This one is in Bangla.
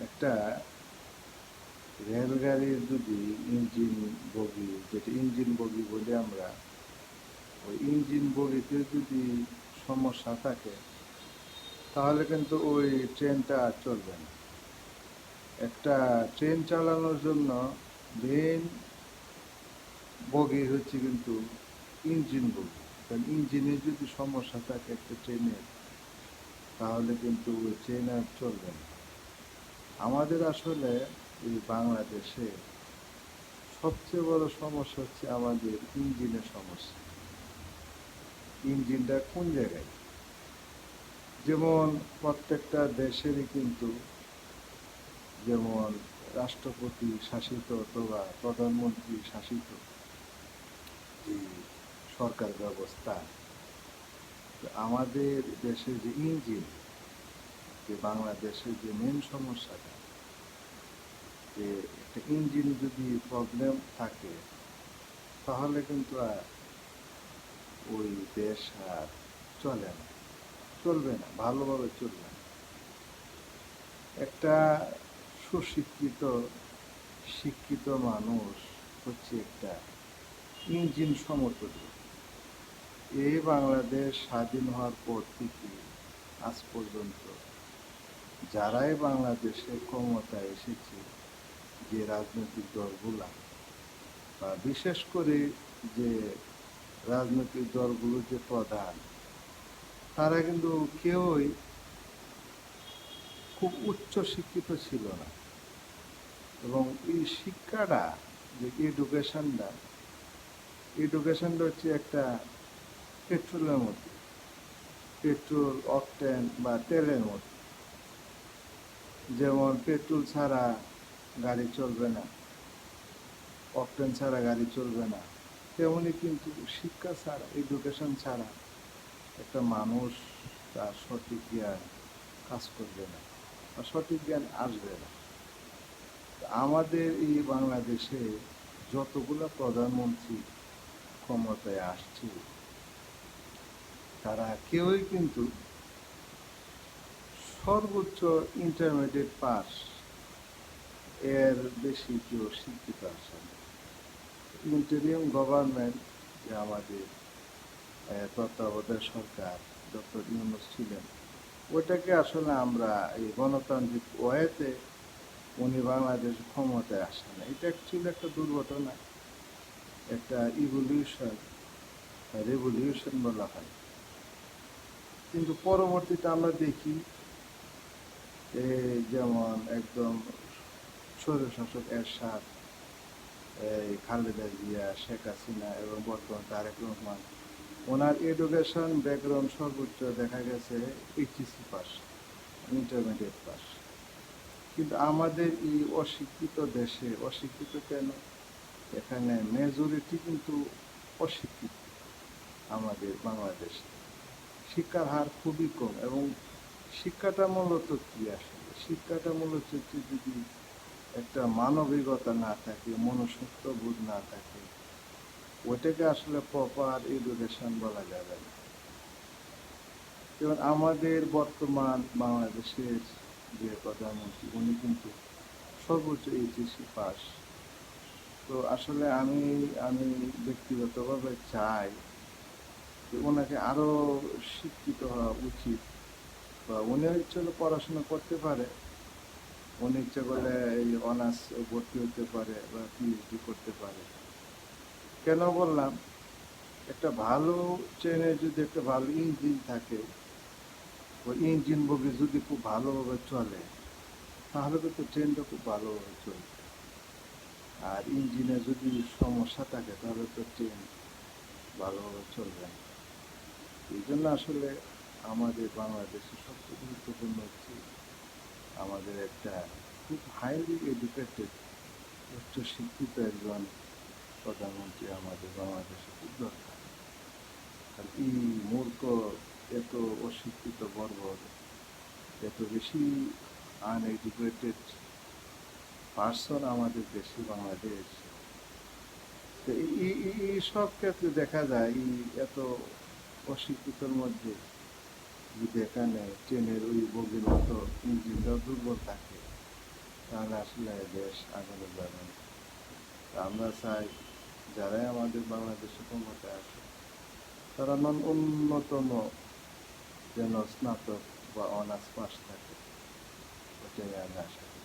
একটা রেলগাড়ির যদি ইঞ্জিন বগি, যেটা ইঞ্জিন বগি বলি আমরা, ওই ইঞ্জিন বগিতে যদি সমস্যা থাকে তাহলে কিন্তু ওই ট্রেনটা আর চলবে না। একটা ট্রেন চালানোর জন্য মেন বগি হচ্ছে কিন্তু ইঞ্জিন বগি। কারণ ইঞ্জিনে যদি সমস্যা থাকে একটা ট্রেনের, তাহলে কিন্তু ওই ট্রেন আর চলবে না। আমাদের আসলে এই বাংলাদেশে সবচেয়ে বড় সমস্যা হচ্ছে আমাদের ইঞ্জিনের সমস্যা। ইঞ্জিনটা কোন জায়গায়? যেমন প্রত্যেকটা দেশেরই কিন্তু, যেমন রাষ্ট্রপতি শাসিত অথবা প্রধানমন্ত্রী শাসিত যে সরকার ব্যবস্থা, আমাদের দেশে যে ইঞ্জিন, যে বাংলাদেশের যে মেন সমস্যাটা, যে একটা ইঞ্জিন যদি প্রবলেম থাকে তাহলে কিন্তু আর ওই দেশ আর চলে না, চলবে না, ভালোভাবে চলবে না। একটা সুশিক্ষিত শিক্ষিত মানুষ হচ্ছে একটা ইঞ্জিন সমতুল্য। এই বাংলাদেশ স্বাধীন হওয়ার পর থেকে আজ পর্যন্ত যারাই বাংলাদেশে ক্ষমতায় এসেছে, যে রাজনৈতিক দলগুলা, বা বিশেষ করে যে রাজনৈতিক দলগুলো যে প্রধান, তারা কিন্তু কেউই খুব উচ্চ শিক্ষিত ছিল না। এবং এই শিক্ষাটা, যে এডুকেশনটা হচ্ছে একটা পেট্রোলের মতো, পেট্রোল অকটেন বা তেলের মতো। যেমন পেট্রোল ছাড়া গাড়ি চলবে না, অকটেন ছাড়া গাড়ি চলবে না, তেমনি কিন্তু শিক্ষা ছাড়া, এডুকেশন ছাড়া একটা মানুষ তার সঠিক জ্ঞান কাজ করবে না বা সঠিক জ্ঞান আসবে না। আমাদের এই বাংলাদেশে যতগুলো প্রধানমন্ত্রী ক্ষমতায় আসছে, তারা কেউই কিন্তু সর্বোচ্চ ইন্টারমিডিয়েট পাস এর বেশি কেউ শিক্ষিত আসে না। ইন্টারিম গভর্নমেন্ট, যে আমাদের তত্ত্বাবধায়ক সরকার ডক্টর ইউনূস ছিলেন, ওইটাকে আসলে আমরা এই গণতান্ত্রিক ওয়েতে উনি বাংলাদেশ ক্ষমতায় আসেন না। এটা অ্যাকচুয়ালি একটা দুর্ঘটনা, একটা ইভলিউশন, রেভলিউশন বলা হয়। কিন্তু পরবর্তীতে আমরা দেখি যেমন একদম স্বৈরশাসক এরশাদ, খালেদা জিয়া, শেখ হাসিনা এবং বর্তমান তারেক রহমান, ওনার এডুকেশন ব্যাকগ্রাউন্ড সর্বোচ্চ দেখা গেছে এইচএসসি পাস, ইন্টারমিডিয়েট পাস। কিন্তু আমাদের এই অশিক্ষিত দেশে, অশিক্ষিত কেন, এখানে মেজরিটি কিন্তু অশিক্ষিত। আমাদের বাংলাদেশে শিক্ষার হার খুবই কম। এবং শিক্ষাটা মূলত কি? আসলে শিক্ষাটা মূলত হচ্ছে, যদি একটা মানবিকতা না থাকে, মনুষ্যত্ব বোধ না থাকে, ওইটাকে আসলে প্রপার এডুকেশন বলা যাবে না। যেমন আমাদের বর্তমান বাংলাদেশের যে প্রধানমন্ত্রী, উনি কিন্তু সর্বোচ্চ এইচএসসি পাস। তো আসলে আমি আমি ব্যক্তিগতভাবে চাই যে ওনাকে আরও শিক্ষিত হওয়া উচিত। বা উনি ইচ্ছে হলে পড়াশোনা করতে পারে, উনি ইচ্ছে করলে এই অনার্স ভর্তি হতে পারে বা পিএইচডি করতে পারে। কেন বললাম, একটা ভালো ট্রেনে যদি একটা ভালো ইঞ্জিন থাকে, ওই ইঞ্জিন বগি যদি খুব ভালোভাবে চলে, তাহলে কিন্তু ট্রেনটা খুব ভালোভাবে চলবে। আর ইঞ্জিনে যদি সমস্যা থাকে তাহলে তো ট্রেন ভালোভাবে চলবে না। এই জন্য আসলে আমাদের বাংলাদেশে সবচেয়ে গুরুত্বপূর্ণ হচ্ছে আমাদের একটা খুব হাইলি এডুকেটেড, উচ্চশিক্ষিত একজন প্রধানমন্ত্রী আমাদের বাংলাদেশে খুব দরকার। আর এই মূর্খ, এত অশিক্ষিত বর্বর, এত বেশি আনএডুকেটেড পার্সন আমাদের দেশে, বাংলাদেশ। তো এই সব ক্ষেত্রে দেখা যায় এই এত অশিক্ষিতর মধ্যে যদি এখানে ট্রেনের ওই বগির মতো ইঞ্জিনটা দুর্বল থাকে, তাহলে আসলে দেশ আগানো যাবে না। তা আমরা চাই যারাই আমাদের বাংলাদেশে ক্ষমতায় আসে তারা ন্যূনতম যেন স্নাতক বা অনার্স পাস থাকে, ওটাই আমি আশা করি।